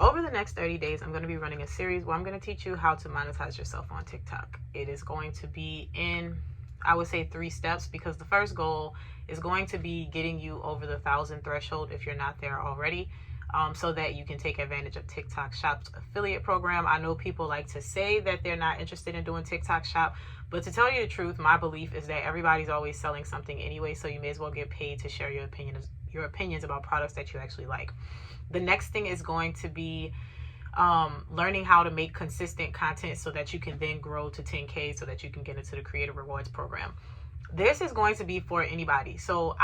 Over the next 30 days, I'm going to be running a series where I'm going to teach you how to monetize yourself on TikTok. It is going to be in, I would say, 3 steps, because the first goal is going to be getting you over the 1,000 threshold if you're not there already, so that you can take advantage of TikTok Shop's affiliate program. I know people like to say that they're not interested in doing TikTok Shop, but to tell you the truth, my belief is that everybody's always selling something anyway, so you may as well get paid to share your opinions about products that you actually like. The next thing is going to be learning how to make consistent content so that you can then grow to 10K so that you can get into the Creator Rewards program. This is going to be for anybody. So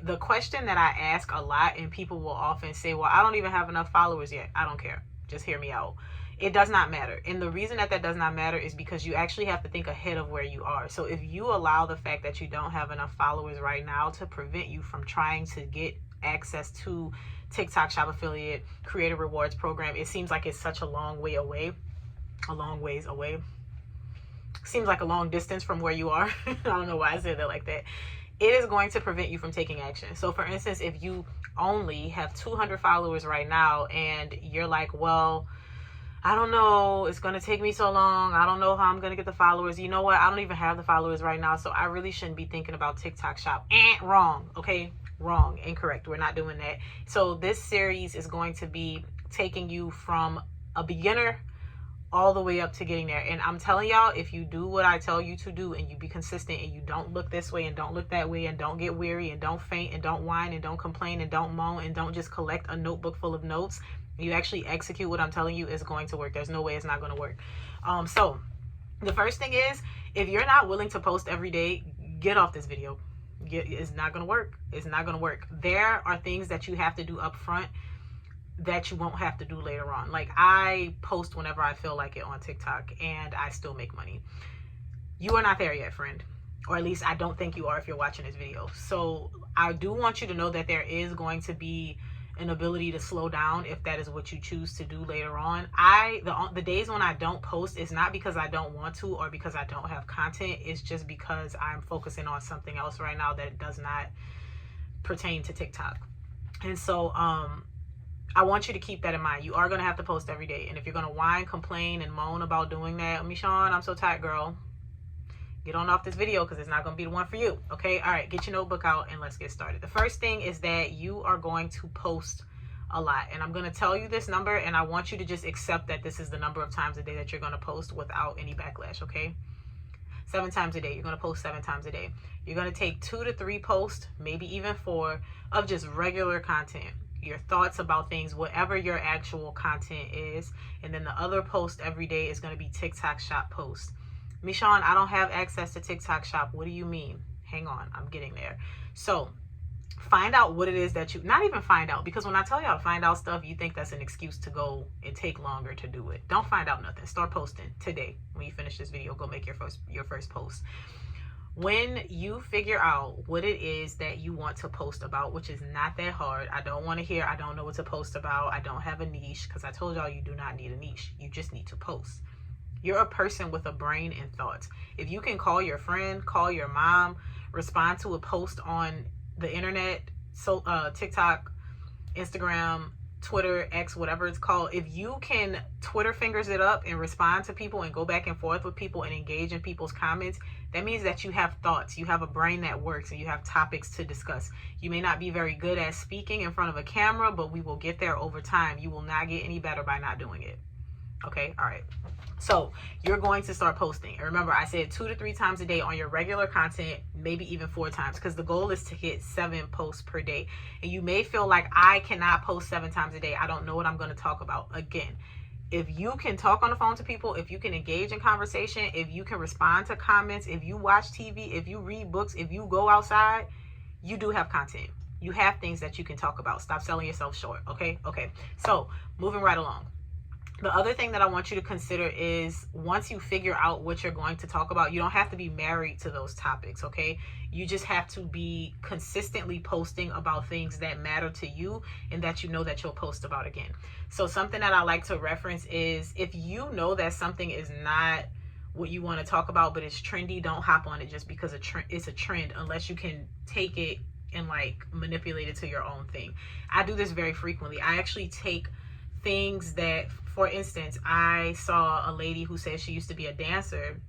the question that I ask a lot, and people will often say, well, I don't even have enough followers yet. I don't care. Just hear me out. It does not matter. And the reason that does not matter is because you actually have to think ahead of where you are. So if you allow the fact that you don't have enough followers right now to prevent you from trying to get access to TikTok Shop affiliate Creator Rewards program, it seems like it's such a long way away, a long ways away. Seems like a long distance from where you are. I don't know why I said that like that. It is going to prevent you from taking action. So for instance, if you only have 200 followers right now and you're like, well, I don't know, it's going to take me so long, I don't know how I'm going to get the followers. You know what? I don't even have the followers right now, so I really shouldn't be thinking about TikTok Shop. Wrong. Okay, wrong, incorrect. We're not doing that. So this series is going to be taking you from a beginner all the way up to getting there. And I'm telling y'all, if you do what I tell you to do and you be consistent and you don't look this way and don't look that way and don't get weary and don't faint and don't whine and don't complain and don't moan and don't just collect a notebook full of notes, you actually execute what I'm telling you, is going to work. There's no way it's not going to work. So the first thing is, if you're not willing to post every day, get off this video. It's not going to work. It's not going to work. There are things that you have to do up front that you won't have to do later on. Like, I post whenever I feel like it on TikTok and I still make money. You are not there yet, friend. Or at least I don't think you are if you're watching this video. So I do want you to know that there is going to be an ability to slow down if that is what you choose to do later on. The days when I don't post is not because I don't want to or because I don't have content. It's just because I'm focusing on something else right now that does not pertain to TikTok. And so I want you to keep that in mind. You are going to have to post every day. And if you're going to whine, complain, and moan about doing that, Michonne, I'm so tired, girl, get on off this video, because it's not going to be the one for you. Okay? All right. Get your notebook out and let's get started. The first thing is that you are going to post a lot. And I'm going to tell you this number, and I want you to just accept that this is the number of times a day that you're going to post without any backlash. Okay? 7 times a day. You're going to post 7 times a day. You're going to take 2 to 3 posts, maybe even 4, of just regular content. Your thoughts about things, whatever your actual content is. And then the other post every day is going to be TikTok Shop posts. Michonne, I don't have access to TikTok Shop. What do you mean? Hang on, I'm getting there. So find out what it is that not even find out, because when I tell y'all to find out stuff, you think that's an excuse to go and take longer to do it. Don't find out nothing. Start posting today. When you finish this video, go make your first post. When you figure out what it is that you want to post about, which is not that hard. I don't want to hear, I don't know what to post about, I don't have a niche, because I told y'all you do not need a niche. You just need to post. You're a person with a brain and thoughts. If you can call your friend, call your mom, respond to a post on the internet, so TikTok, Instagram, Twitter, X, whatever it's called, if you can Twitter fingers it up and respond to people and go back and forth with people and engage in people's comments, that means that you have thoughts, you have a brain that works, and you have topics to discuss. You may not be very good at speaking in front of a camera, but we will get there over time. You will not get any better by not doing it. Okay, all right. So you're going to start posting. And remember, I said 2 to 3 times a day on your regular content, maybe even 4 times, because the goal is to hit 7 posts per day. And you may feel like, I cannot post 7 times a day. I don't know what I'm going to talk about. Again, if you can talk on the phone to people, if you can engage in conversation, if you can respond to comments, if you watch TV, if you read books, if you go outside, you do have content. You have things that you can talk about. Stop selling yourself short. Okay. So moving right along. The other thing that I want you to consider is, once you figure out what you're going to talk about, you don't have to be married to those topics, okay? You just have to be consistently posting about things that matter to you and that you know that you'll post about again. So something that I like to reference is, if you know that something is not what you want to talk about, but it's trendy, don't hop on it just because it's a trend, unless you can take it and like manipulate it to your own thing. I do this very frequently. I actually take things that, for instance, I saw a lady who said she used to be a dancer,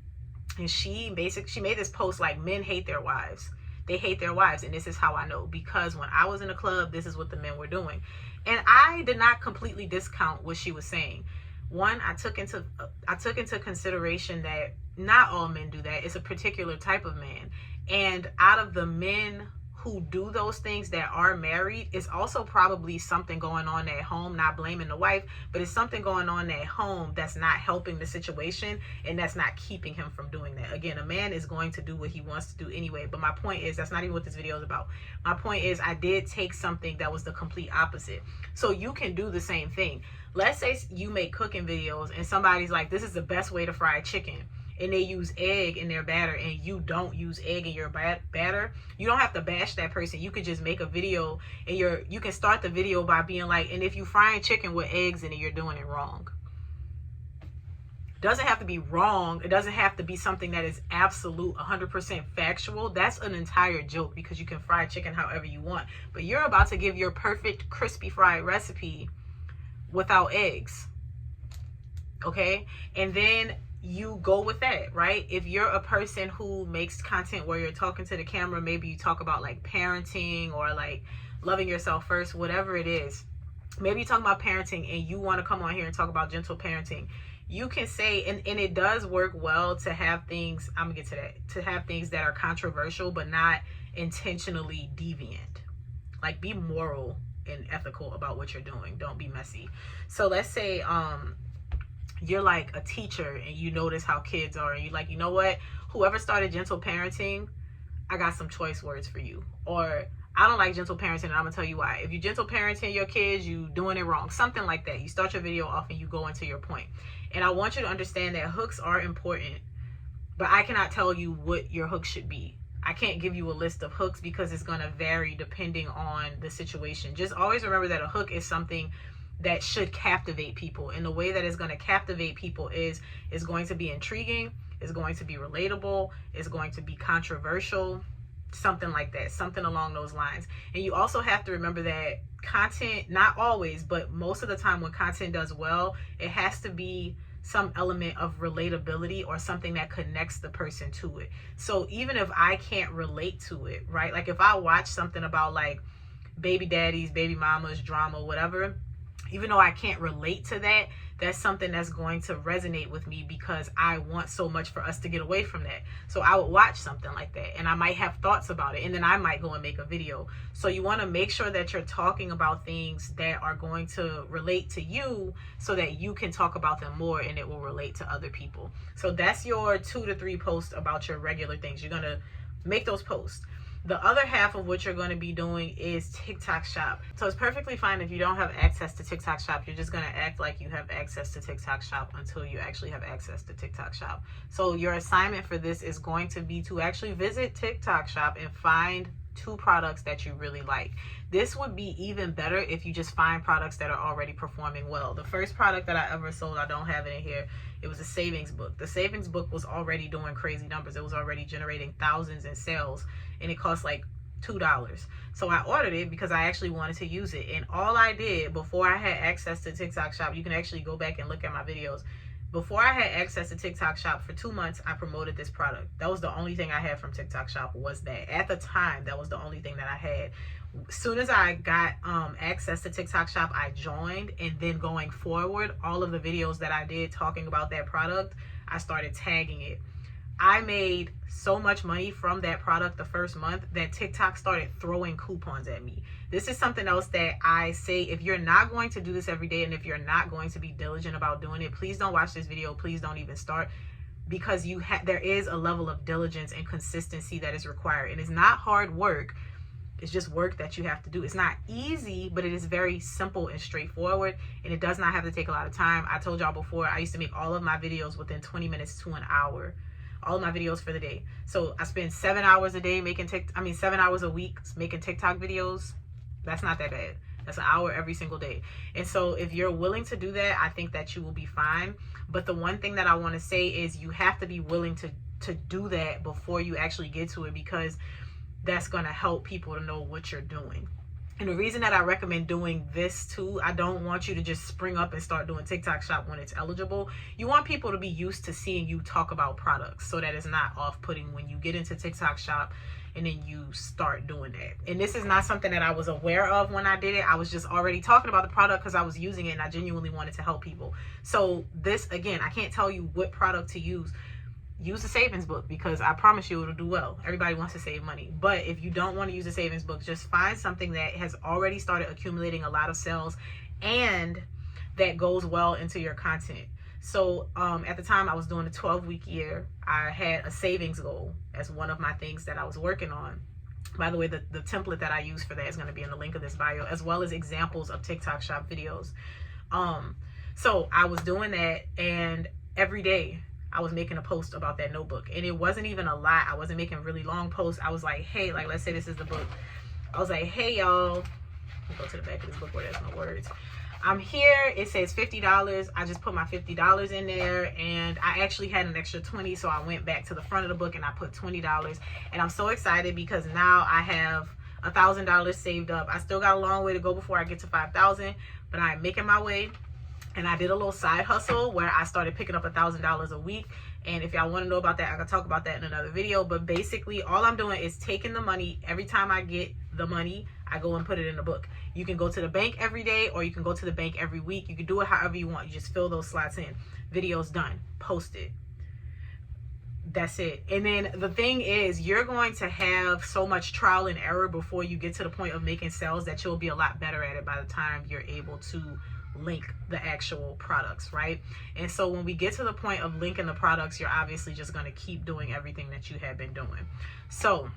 and she made this post like, men hate their wives. They hate their wives. And this is how I know, because when I was in a club, this is what the men were doing. And I did not completely discount what she was saying. One, I took into consideration that not all men do that. It's a particular type of man. And out of the men who do those things that are married, it's also probably something going on at home, not blaming the wife, but it's something going on at home that's not helping the situation, and that's not keeping him from doing that. Again, a man is going to do what he wants to do anyway, but my point is, that's not even what this video is about. My point is, I did take something that was the complete opposite. So you can do the same thing. Let's say you make cooking videos and somebody's like, this is the best way to fry chicken, and they use egg in their batter, and you don't use egg in your batter. You don't have to bash that person. You could just make a video, and you can start the video by being like, and if you frying chicken with eggs in it, you're doing it wrong. Doesn't have to be wrong. It doesn't have to be something that is absolute 100% factual. That's an entire joke, because you can fry chicken however you want. But you're about to give your perfect crispy fried recipe without eggs. Okay? And then you go with that, right? If you're a person who makes content where you're talking to the camera, maybe you talk about like parenting or like loving yourself first, whatever it is. Maybe you talk about parenting and you want to come on here and talk about gentle parenting. You can say, and it does work well to have things, I'm gonna get to that, to have things that are controversial but not intentionally deviant. Like, be moral and ethical about what you're doing. Don't be messy. So let's say you're like a teacher and you notice how kids are, and you're like, you know what, whoever started gentle parenting, I got some choice words for you. Or, I don't like gentle parenting, and I'm gonna tell you why. If you gentle parenting your kids, you doing it wrong. Something like that. You start your video off and you go into your point. And I want you to understand that hooks are important, but I cannot tell you what your hook should be. I can't give you a list of hooks because it's gonna vary depending on the situation. Just always remember that a hook is something that should captivate people. And the way that it's going to captivate people is going to be intriguing, it's going to be relatable, it's going to be controversial, something like that, something along those lines. And you also have to remember that content, not always, but most of the time when content does well, it has to be some element of relatability or something that connects the person to it. So even if I can't relate to it, right? Like if I watch something about like baby daddies, baby mamas, drama, whatever, even though I can't relate to that, that's something that's going to resonate with me because I want so much for us to get away from that. So I would watch something like that and I might have thoughts about it, and then I might go and make a video. So you want to make sure that you're talking about things that are going to relate to you so that you can talk about them more and it will relate to other people. So that's your 2 to 3 posts about your regular things. You're going to make those posts. The other half of what you're going to be doing is TikTok Shop. So it's perfectly fine if you don't have access to TikTok Shop. You're just going to act like you have access to TikTok Shop until you actually have access to TikTok Shop. So your assignment for this is going to be to actually visit TikTok Shop and find 2 products that you really like. This would be even better if you just find products that are already performing well. The first product that I ever sold, I don't have it in here, it was a savings book. The savings book was already doing crazy numbers. It was already generating thousands in sales, and it cost like $2. So I ordered it because I actually wanted to use it. And all I did before I had access to TikTok Shop, you can actually go back and look at my videos. Before I had access to TikTok Shop for 2 months, I promoted this product. That was the only thing I had from TikTok Shop, was that. At the time, that was the only thing that I had. As soon as I got access to TikTok Shop, I joined, and then going forward, all of the videos that I did talking about that product, I started tagging it. I made so much money from that product the first month that TikTok started throwing coupons at me. This is something else that I say, if you're not going to do this every day, and if you're not going to be diligent about doing it, please don't watch this video. Please don't even start, because there is a level of diligence and consistency that is required. And it's not hard work. It's just work that you have to do. It's not easy, but it is very simple and straightforward, and it does not have to take a lot of time. I told y'all before, I used to make all of my videos within 20 minutes to an hour. All of my videos for the day. So I spend 7 hours a day making 7 hours a week making TikTok videos. That's not that bad. That's an hour every single day. And so if you're willing to do that, I think that you will be fine. But the one thing that I want to say is you have to be willing to do that before you actually get to it, because that's going to help people to know what you're doing. And the reason that I recommend doing this too, I don't want you to just spring up and start doing TikTok shop when it's eligible. You want people to be used to seeing you talk about products so that it's not off-putting when you get into TikTok shop and then you start doing that. And this is not something that I was aware of when I did it. I was just already talking about the product because I was using it and I genuinely wanted to help people. So this, again, I can't tell you what product to use. Use the savings book, because I promise you it'll do well. Everybody wants to save money. But if you don't want to use the savings book, just find something that has already started accumulating a lot of sales and that goes well into your content. So at the time I was doing a 12-week year, I had a savings goal as one of my things that I was working on. By the way, the template that I use for that is going to be in the link of this bio, as well as examples of TikTok shop videos. So I was doing that, and every day I was making a post about that notebook, and it wasn't even a lot. I wasn't making really long posts. I was like, hey, like, let's say this is the book. I was like, hey y'all, let me go to the back of this book where there's no words. I'm here, it says $50. I just put my $50 in there, and I actually had an extra 20, so I went back to the front of the book and I put $20. And I'm so excited because now I have $1,000 saved up. I still got a long way to go before I get to 5,000, but I'm making my way. And I did a little side hustle where I started picking up $1,000 a week. And if y'all want to know about that, I can talk about that in another video. But basically, all I'm doing is taking the money. Every time I get the money, I go and put it in the book. You can go to the bank every day, or you can go to the bank every week. You can do it however you want. You just fill those slots in. Video's done. Post it. That's it. And then the thing is, you're going to have so much trial and error before you get to the point of making sales that you'll be a lot better at it by the time you're able to link the actual products, right? And so when we get to the point of linking the products, you're obviously just going to keep doing everything that you have been doing. So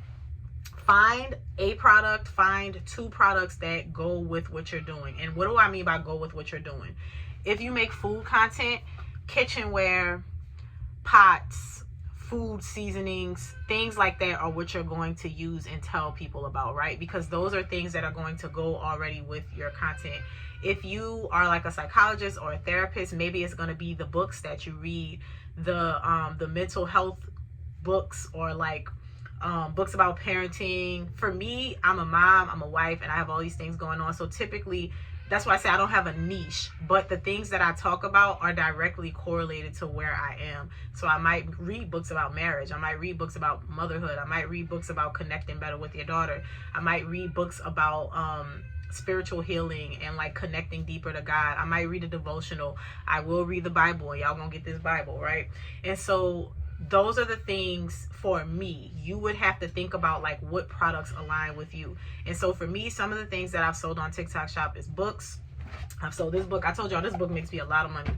find a product, find 2 products that go with what you're doing. And what do I mean by go with what you're doing? If you make food content, kitchenware, pots, food seasonings, things like that are what you're going to use and tell people about, right? Because those are things that are going to go already with your content. If you are like a psychologist or a therapist, maybe it's going to be the books that you read, the mental health books, or like books about parenting. For me, I'm a mom, I'm a wife, and I have all these things going on. So typically, that's why I say I don't have a niche, but the things that I talk about are directly correlated to where I am. So I might read books about marriage. I might read books about motherhood. I might read books about connecting better with your daughter. I might read books about spiritual healing and like connecting deeper to God. I might read a devotional. I will read the Bible, and y'all gonna get this Bible, right? And so those are the things for me. You would have to think about like what products align with you. And so for me, some of the things that I've sold on TikTok shop is books. I've sold this book. I told y'all this book makes me a lot of money.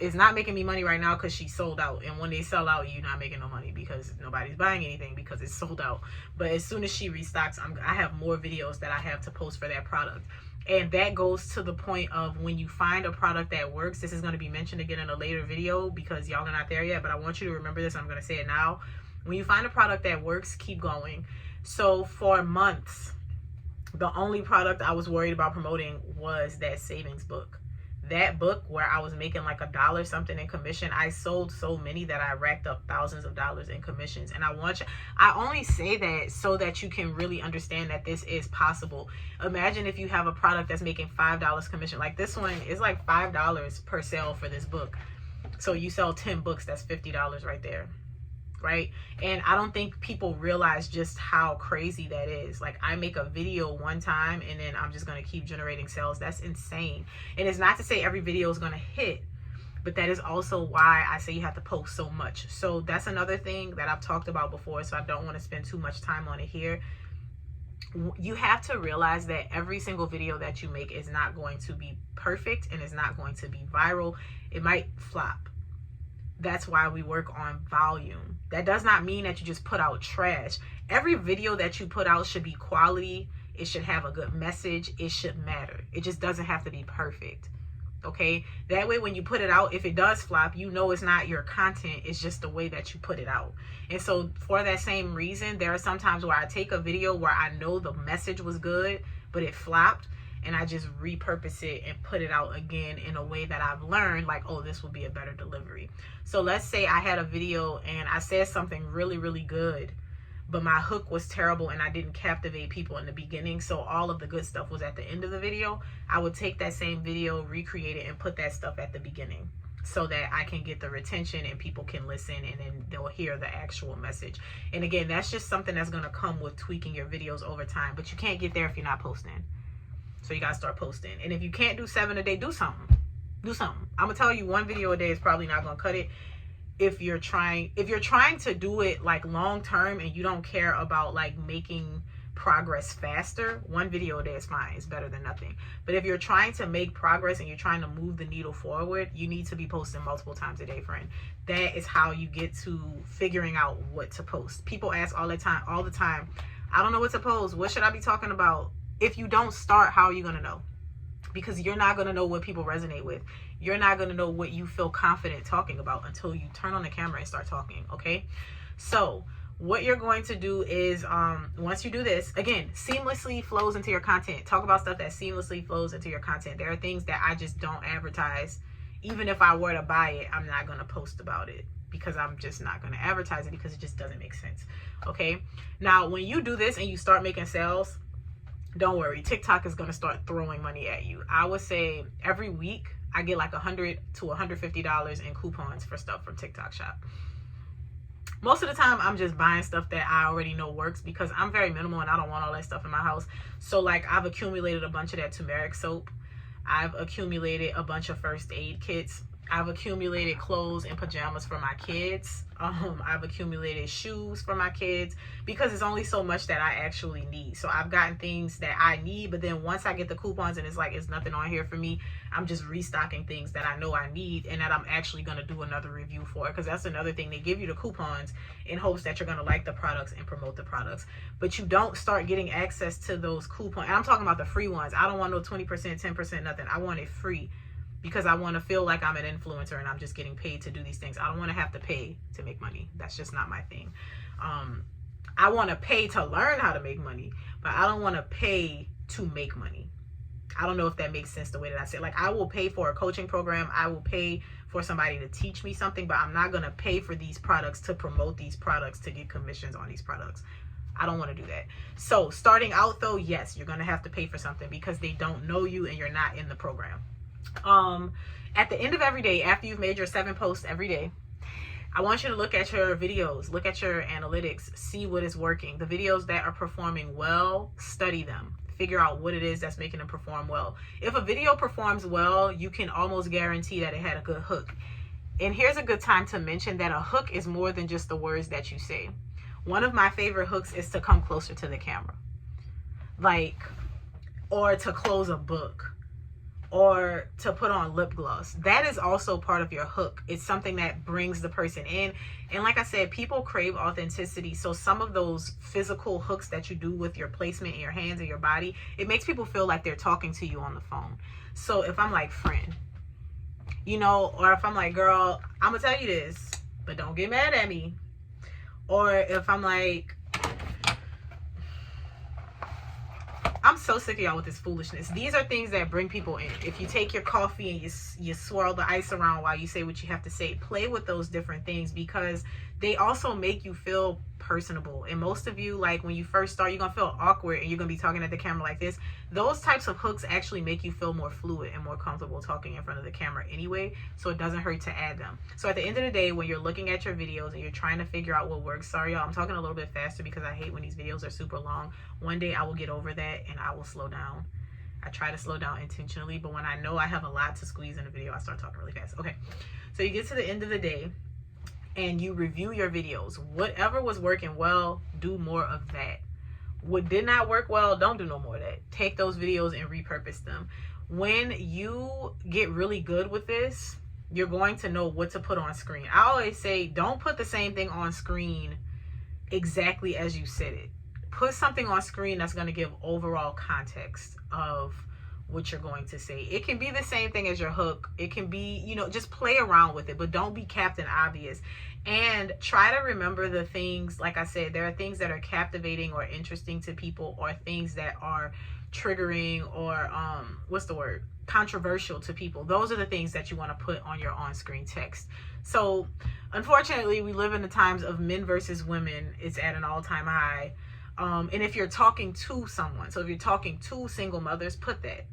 It's not making me money right now because she sold out, and when they sell out, you're not making no money because nobody's buying anything because it's sold out. But as soon as she restocks, I have more videos that I have to post for that product. And that goes to the point of when you find a product that works. This is going to be mentioned again in a later video because y'all are not there yet, but I want you to remember this. I'm going to say it now. When you find a product that works, keep going. So for months, the only product I was worried about promoting was that savings book. That book where I was making like $1 something in commission, I sold so many that I racked up thousands of dollars in commissions. And I only say that so that you can really understand that this is possible. Imagine if you have a product that's making $5 commission. Like this one is like $5 per sale for this book. So you sell 10 books, that's $50 right there. Right? And I don't think people realize just how crazy that is. Like I make a video one time and then I'm just going to keep generating sales. That's insane. And it's not to say every video is going to hit, but that is also why I say you have to post so much. So that's another thing that I've talked about before, so I don't want to spend too much time on it here. You have to realize that every single video that you make is not going to be perfect and is not going to be viral. It might flop. That's why we work on volume. That does not mean that you just put out trash. Every video that you put out should be quality. It should have a good message. It should matter. It just doesn't have to be perfect. Okay? That way when you put it out, if it does flop, you know it's not your content. It's just the way that you put it out. And so for that same reason, there are some times where I take a video where I know the message was good, but it flopped. And I just repurpose it and put it out again in a way that I've learned, like, oh, this will be a better delivery. So let's say I had a video and I said something really, really good, but my hook was terrible and I didn't captivate people in the beginning, so all of the good stuff was at the end of the video, I would take that same video, recreate it, and put that stuff at the beginning so that I can get the retention and people can listen and then they'll hear the actual message. And again, that's just something that's going to come with tweaking your videos over time, but you can't get there if you're not posting. So you got to start posting. And if you can't do 7 a day, do something. Do something. I'm going to tell you, 1 video a day is probably not going to cut it. If you're trying to do it like long term and you don't care about like making progress faster, 1 video a day is fine. It's better than nothing. But if you're trying to make progress and you're trying to move the needle forward, you need to be posting multiple times a day, friend. That is how you get to figuring out what to post. People ask all the time, I don't know what to post. What should I be talking about? If you don't start, how are you going to know? Because you're not going to know what people resonate with. You're not going to know what you feel confident talking about until you turn on the camera and start talking, okay? So what you're going to do is, once you do this, again, seamlessly flows into your content. Talk about stuff that seamlessly flows into your content. There are things that I just don't advertise. Even if I were to buy it, I'm not going to post about it because I'm just not going to advertise it because it just doesn't make sense, okay? Now, when you do this and you start making sales, don't worry, TikTok is going to start throwing money at you. I would say every week I get like $100 to $150 in coupons for stuff from TikTok Shop. Most of the time I'm just buying stuff that I already know works because I'm very minimal and I don't want all that stuff in my house. So like I've accumulated a bunch of that turmeric soap. I've accumulated a bunch of first aid kits. I've accumulated clothes and pajamas for my kids. I've accumulated shoes for my kids because it's only so much that I actually need. So I've gotten things that I need, but then once I get the coupons and it's like, it's nothing on here for me, I'm just restocking things that I know I need and that I'm actually going to do another review for. Because that's another thing. They give you the coupons in hopes that you're going to like the products and promote the products. But you don't start getting access to those coupons. And I'm talking about the free ones. I don't want no 20%, 10%, nothing. I want it free. Because I want to feel like I'm an influencer and I'm just getting paid to do these things. I don't want to have to pay to make money. That's just not my thing. I want to pay to learn how to make money, but I don't want to pay to make money. I don't know if that makes sense the way that I said. Like, I will pay for a coaching program. I will pay for somebody to teach me something, but I'm not going to pay for these products to promote these products to get commissions on these products. I don't want to do that. So starting out though, yes, you're going to have to pay for something because they don't know you and you're not in the program. At the end of every day, after you've made your 7 posts every day, I want you to look at your videos, look at your analytics, see what is working. The videos that are performing well, study them. Figure out what it is that's making them perform well. If a video performs well, you can almost guarantee that it had a good hook. And here's a good time to mention that a hook is more than just the words that you say. One of my favorite hooks is to come closer to the camera. Like, or to close a book. Or to put on lip gloss. That is also part of your hook. It's something that brings the person in. And like I said, people crave authenticity. So some of those physical hooks that you do with your placement in your hands and your body, it makes people feel like they're talking to you on the phone. So if I'm like, friend, you know, or if I'm like, girl, I'm gonna tell you this, but don't get mad at me. Or if I'm like, I'm so sick of y'all with this foolishness. These are things that bring people in. If you take your coffee and you swirl the ice around while you say what you have to say, play with those different things because they also make you feel personable. And most of you, like when you first start, you're going to feel awkward and you're going to be talking at the camera like this. Those types of hooks actually make you feel more fluid and more comfortable talking in front of the camera anyway. So it doesn't hurt to add them. So at the end of the day, when you're looking at your videos and you're trying to figure out what works, sorry y'all, I'm talking a little bit faster because I hate when these videos are super long. One day I will get over that and I will slow down. I try to slow down intentionally, but when I know I have a lot to squeeze in a video, I start talking really fast. Okay, so you get to the end of the day and you review your videos. Whatever was working well, do more of that. What did not work well, don't do no more of that. Take those videos and repurpose them. When you get really good with this, you're going to know what to put on screen. I always say, don't put the same thing on screen exactly as you said it. Put something on screen that's going to give overall context of what you're going to say. It can be the same thing as your hook. It can be, you know, just play around with it, but don't be Captain Obvious. And try to remember the things, like I said, there are things that are captivating or interesting to people or things that are triggering or, what's the word? controversial to people. Those are the things that you want to put on your on-screen text. So unfortunately, we live in the times of men versus women. It's at an all-time high. And if you're talking to someone, so if you're talking to single mothers, put that.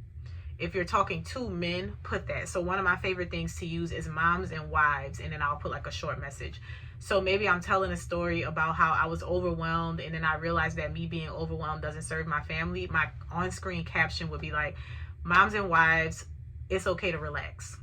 If you're talking to men, put that. So one of my favorite things to use is moms and wives, and then I'll put like a short message. So maybe I'm telling a story about how I was overwhelmed, and then I realized that me being overwhelmed doesn't serve my family. My on-screen caption would be like, moms and wives, it's okay to relax.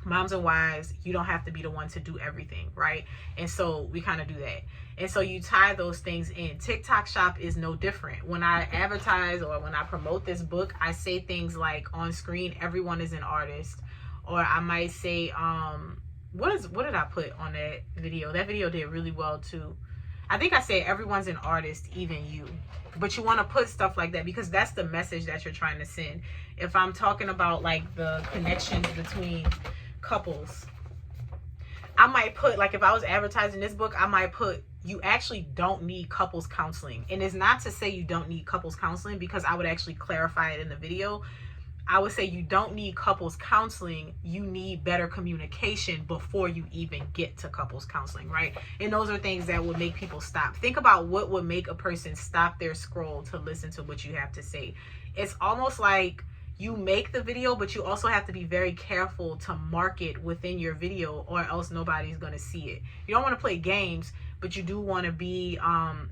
Moms and wives, you don't have to be the one to do everything, right? And so we kind of do that. And so you tie those things in. TikTok Shop is no different. When I advertise or when I promote this book, I say things like on screen, everyone is an artist. Or I might say, what did I put on that video? That video did really well too. I think I say everyone's an artist, even you. But you want to put stuff like that because that's the message that you're trying to send. If I'm talking about like the connections between couples, I might put, like if I was advertising this book, I might put, you actually don't need couples counseling. And it's not to say you don't need couples counseling, because I would actually clarify it in the video. I would say you don't need couples counseling. You need better communication before you even get to couples counseling, right? And those are things that would make people stop. Think about what would make a person stop their scroll to listen to what you have to say. It's almost like you make the video, but you also have to be very careful to market within your video, or else nobody's going to see it. You don't want to play games, but you do want to be,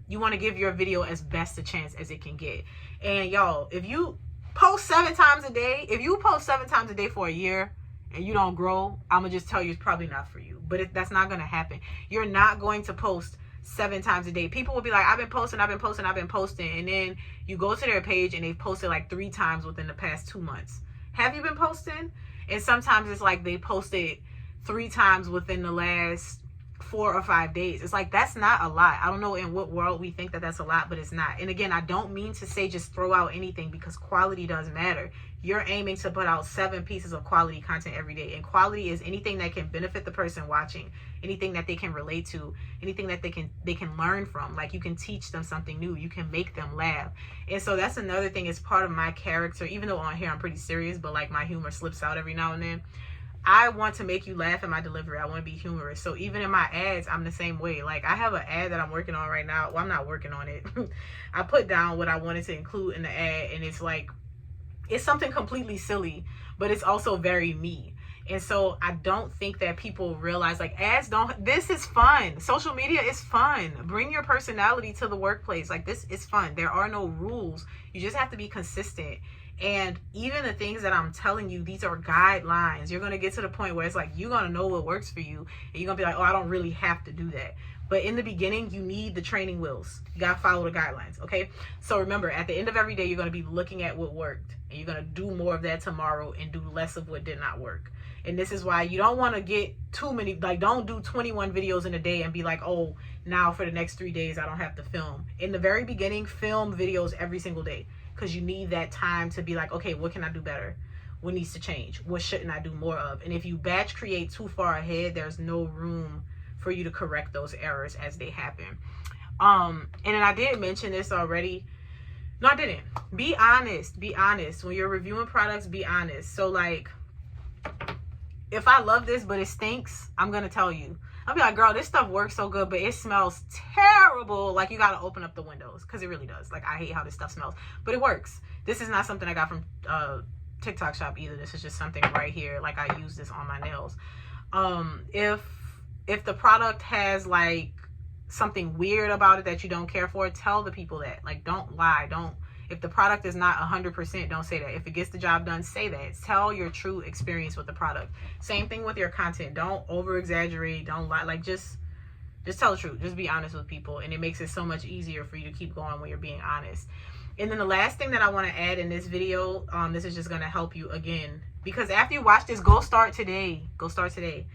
you want to give your video as best a chance as it can get. And y'all, if you post 7 times a day, if you post 7 times a day for a year and you don't grow, I'm gonna just tell you it's probably not for you. But that's not gonna happen. You're not going to post 7 times a day. People will be like, I've been posting, and then you go to their page and they've posted like 3 times within the past 2 months. Have you been posting? And sometimes it's like they posted 3 times within the last 4 or 5 days. It's like, that's not a lot. I don't know in what world we think that that's a lot, but it's not. And again, I don't mean to say just throw out anything, because quality does matter. You're aiming to put out 7 pieces of quality content every day, and quality is anything that can benefit the person watching, anything that they can relate to, anything that they can learn from. Like, you can teach them something new, you can make them laugh. And so that's another thing. It's part of my character, even though on here I'm pretty serious, but like my humor slips out every now and then. I want to make you laugh in my delivery. I want to be humorous. So even in my ads, I'm the same way. Like, I have an ad that I'm working on right now. Well, I'm not working on it. I put down what I wanted to include in the ad, and it's like, it's something completely silly, but it's also very me. And so I don't think that people realize, like, ads don't, this is fun. Social media is fun. Bring your personality to the workplace. Like, this is fun. There are no rules. You just have to be consistent. And even the things that I'm telling you, these are guidelines. You're going to get to the point where it's like, you're going to know what works for you. And you're going to be like, oh, I don't really have to do that. But in the beginning, you need the training wheels. You got to follow the guidelines. Okay. So remember, at the end of every day, you're going to be looking at what worked. And you're going to do more of that tomorrow and do less of what did not work. And this is why you don't want to get too many, like, don't do 21 videos in a day and be like, oh, now for the next 3 days, I don't have to film. In the very beginning, film videos every single day. Because you need that time to be like, okay, what can I do better? What needs to change? What shouldn't I do more of? And if you batch create too far ahead, there's no room for you to correct those errors as they happen. And then I did mention this already. No, I didn't. Be honest. Be honest. When you're reviewing products, be honest. So like, if I love this, but it stinks, I'm going to tell you. I'll be like, girl, this stuff works so good, but it smells terrible. Like, you got to open up the windows, because it really does. Like, I hate how this stuff smells, but it works. This is not something I got from TikTok Shop either. This is just something right here. Like, I use this on my nails. If the product has like something weird about it that you don't care for, tell the people that. Like, don't lie. If the product is not 100%, don't say that. If it gets the job done, say that. Tell your true experience with the product. Same thing with your content. Don't over exaggerate. Don't lie. Like, just tell the truth. Just be honest with people. And it makes it so much easier for you to keep going when you're being honest. And then the last thing that I want to add in this video, this is just going to help you again, because after you watch this, go start today. Go start today.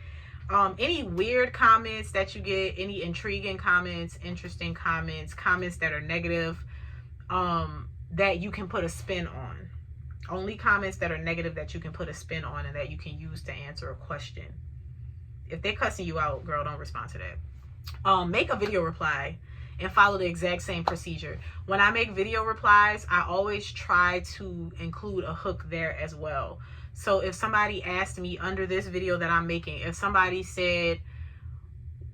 Any weird comments that you get, any intriguing comments, interesting comments, comments that are negative, that you can put a spin on. Only comments that are negative that you can put a spin on and that you can use to answer a question. If they're cussing you out, girl, don't respond to that. Make a video reply and follow the exact same procedure. When I make video replies, I always try to include a hook there as well. So if somebody asked me under this video that I'm making, if somebody said,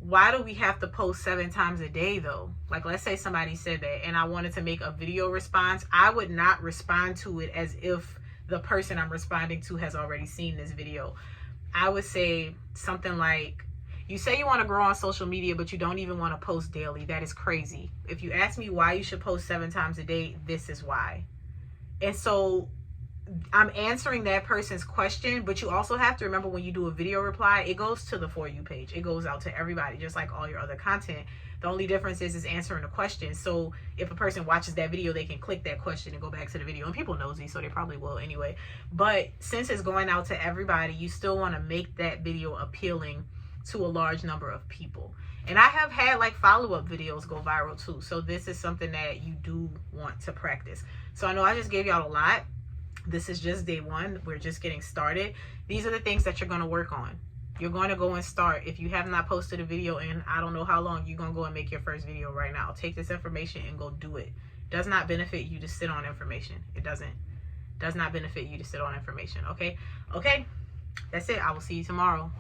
why do we have to post 7 times a day though? Like, let's say somebody said that and I wanted to make a video response, I would not respond to it as if the person I'm responding to has already seen this video. I would say something like, you say you want to grow on social media, but you don't even want to post daily. That is crazy. If you ask me why you should post 7 times a day, this is why. And so I'm answering that person's question, but you also have to remember when you do a video reply, it goes to the For You page. It goes out to everybody, just like all your other content. The only difference is answering the question. So if a person watches that video, they can click that question and go back to the video. And people nosy, so they probably will anyway. But since it's going out to everybody, you still want to make that video appealing to a large number of people. And I have had like follow-up videos go viral too. So this is something that you do want to practice. So I know I just gave y'all a lot. This is just day 1. We're just getting started. These are the things that you're going to work on. You're going to go and start. If you have not posted a video in I don't know how long, you're going to go and make your first video right now. Take this information and go do it. Does not benefit you to sit on information. It does not benefit you to sit on information. Okay. That's it. I will see you tomorrow.